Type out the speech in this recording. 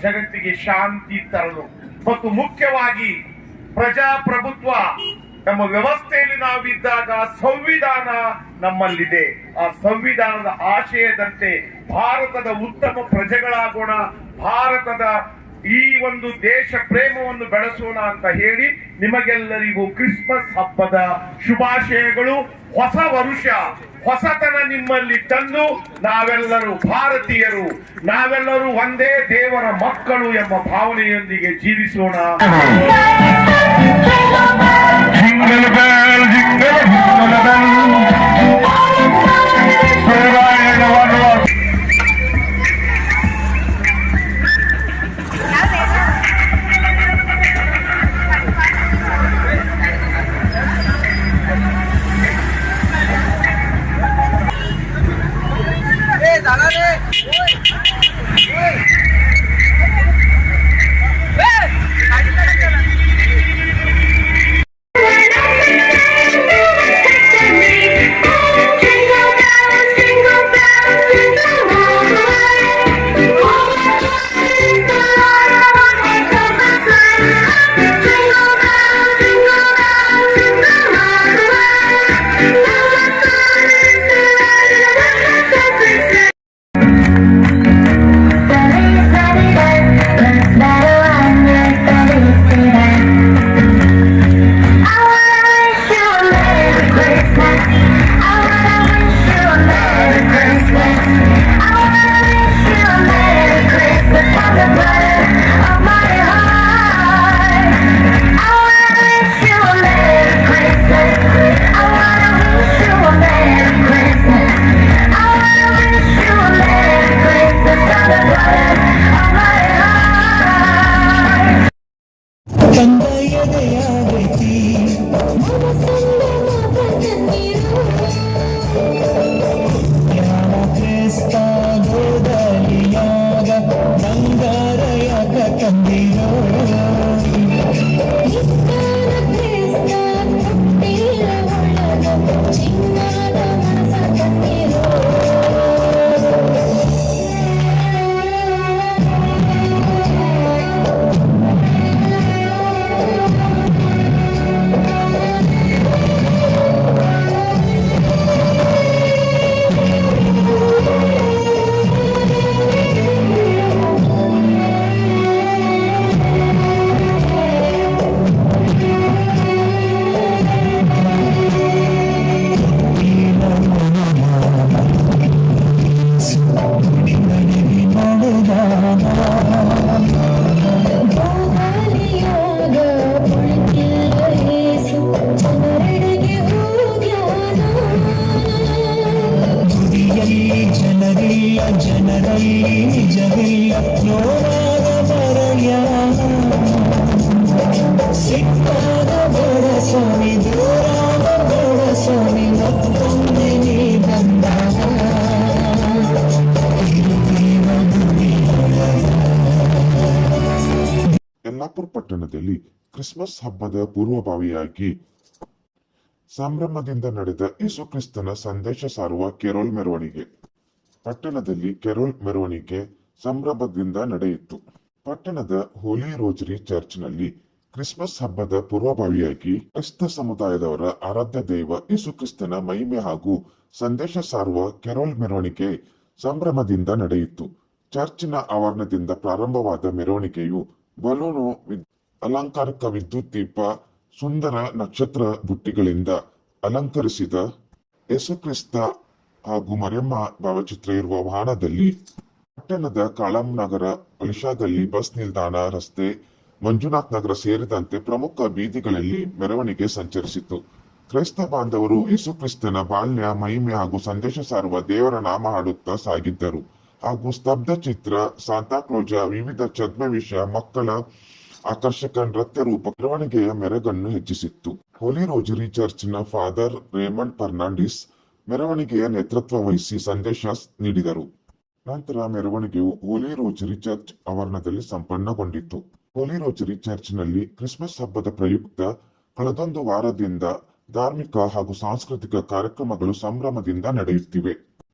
ಜಗತ್ತಿಗೆ ಶಾಂತಿ ತರಲು ಮತ್ತು ಮುಖ್ಯವಾಗಿ ಪ್ರಜಾಪ್ರಭುತ್ವ ನಮ್ಮ ವ್ಯವಸ್ಥೆಯಲ್ಲಿ ನಾವಿದ್ದಾಗ ಸಂವಿಧಾನ ನಮ್ಮಲ್ಲಿದೆ. ಆ ಸಂವಿಧಾನದ ಆಶಯದಂತೆ ಭಾರತದ ಉತ್ತಮ ಪ್ರಜೆಗಳಾಗೋಣ, ಭಾರತದ ಈ ಒಂದು ದೇಶ ಪ್ರೇಮವನ್ನು ಬೆಳೆಸೋಣ ಅಂತ ಹೇಳಿ ನಿಮಗೆಲ್ಲರಿಗೂ ಕ್ರಿಸ್ಮಸ್ ಹಬ್ಬದ ಶುಭಾಶಯಗಳು. ಹೊಸ ವರುಷ ಹೊಸತನ ನಿಮ್ಮಲ್ಲಿ ತಂದು ನಾವೆಲ್ಲರೂ ಭಾರತೀಯರು, ನಾವೆಲ್ಲರೂ ಒಂದೇ ದೇವರ ಮಕ್ಕಳು ಎಂಬ ಭಾವನೆಯೊಂದಿಗೆ ಜೀವಿಸೋಣ. ಯಲ್ಲಾಪುರ ಪಟ್ಟಣದಲ್ಲಿ ಕ್ರಿಸ್ಮಸ್ ಹಬ್ಬದ ಪೂರ್ವಭಾವಿಯಾಗಿ ಸಂಭ್ರಮದಿಂದ ನಡೆದ ಯೇಸುಕ್ರಿಸ್ತನ ಸಂದೇಶ ಸಾರುವ ಕೆರೋಲ್ ಮೆರವಣಿಗೆ. ಪಟ್ಟಣದಲ್ಲಿ ಕೆರೋಲ್ ಮೆರವಣಿಗೆ ಸಂಭ್ರಮದಿಂದ ನಡೆಯಿತು. ಪಟ್ಟಣದ ಹೋಲಿ ರೋಜರಿ ಚರ್ಚ್ನಲ್ಲಿ ಕ್ರಿಸ್ಮಸ್ ಹಬ್ಬದ ಪೂರ್ವಭಾವಿಯಾಗಿ ಕ್ರೈಸ್ತ ಸಮುದಾಯದವರ ಆರಾಧ್ಯ ದೈವ ಯೇಸುಕ್ರಿಸ್ತನ ಮಹಿಮೆ ಹಾಗೂ ಸಂದೇಶ ಸಾರುವ ಕೆರೋಲ್ ಮೆರವಣಿಗೆ ಸಂಭ್ರಮದಿಂದ ನಡೆಯಿತು. ಚರ್ಚಿನ ಆವರಣದಿಂದ ಪ್ರಾರಂಭವಾದ ಮೆರವಣಿಗೆಯು ಬಲೂನು, ಅಲಂಕಾರಿಕ ವಿದ್ಯುತ್ ದೀಪ, ಸುಂದರ ನಕ್ಷತ್ರ ಬುಟ್ಟಿಗಳಿಂದ ಅಲಂಕರಿಸಿದ ಯೇಸುಕ್ರಿಸ್ತ ಹಾಗೂ ಮರಿಯಮ್ಮ ಭಾವಚಿತ್ರ ಇರುವ ವಾಹನದಲ್ಲಿ ಪಟ್ಟಣದ ಕಾಳಂ ನಗರ, ಒಲಿಶಾದಲ್ಲಿ ಬಸ್ ನಿಲ್ದಾಣ, ರಸ್ತೆ, ಮಂಜುನಾಥ್ ನಗರ ಸೇರಿದಂತೆ ಪ್ರಮುಖ ಬೀದಿಗಳಲ್ಲಿ ಮೆರವಣಿಗೆ ಸಂಚರಿಸಿತು. ಕ್ರೈಸ್ತ ಬಾಂಧವರು ಯೇಸುಕ್ರಿಸ್ತನ ಬಾಲ್ಯ, ಮಹಿಮೆ ಹಾಗೂ ಸಂದೇಶ ಸಾರುವ ದೇವರ ನಾಮ ಹಾಡುತ್ತಾ ಸಾಗಿದ್ದರು ಹಾಗೂ ಸ್ತಬ್ಧ ಚಿತ್ರ, ಸಾಂತಾಕ್ಲೋಜ, ವಿವಿಧ ಛದ್ಮವೇಷ, ಮಕ್ಕಳ ಆಕರ್ಷಕ ನೃತ್ಯ ರೂಪ ಮೆರವಣಿಗೆಯ ಮೆರಗನ್ನು ಹೆಚ್ಚಿಸಿತ್ತು. ಹೋಲಿ ರೋಜರಿ ಚರ್ಚ್ನ ಫಾದರ್ ರೇಮಂಡ್ ಫರ್ನಾಂಡಿಸ್ ಮೆರವಣಿಗೆಯ ನೇತೃತ್ವ ವಹಿಸಿ ಸಂದೇಶ ನೀಡಿದರು. ನಂತರ ಮೆರವಣಿಗೆಯು ಹೋಲಿ ರೋಜರಿ ಚರ್ಚ್ ಆವರಣದಲ್ಲಿ ಸಂಪನ್ನಗೊಂಡಿತು. ಹೋಲಿ ರೋಜರಿ ಚರ್ಚ್ನಲ್ಲಿ ಕ್ರಿಸ್ಮಸ್ ಹಬ್ಬದ ಪ್ರಯುಕ್ತ ಕಳೆದೊಂದು ವಾರದಿಂದ ಧಾರ್ಮಿಕ ಹಾಗೂ ಸಾಂಸ್ಕೃತಿಕ ಕಾರ್ಯಕ್ರಮಗಳು ಸಂಭ್ರಮದಿಂದ ನಡೆಯುತ್ತಿವೆ.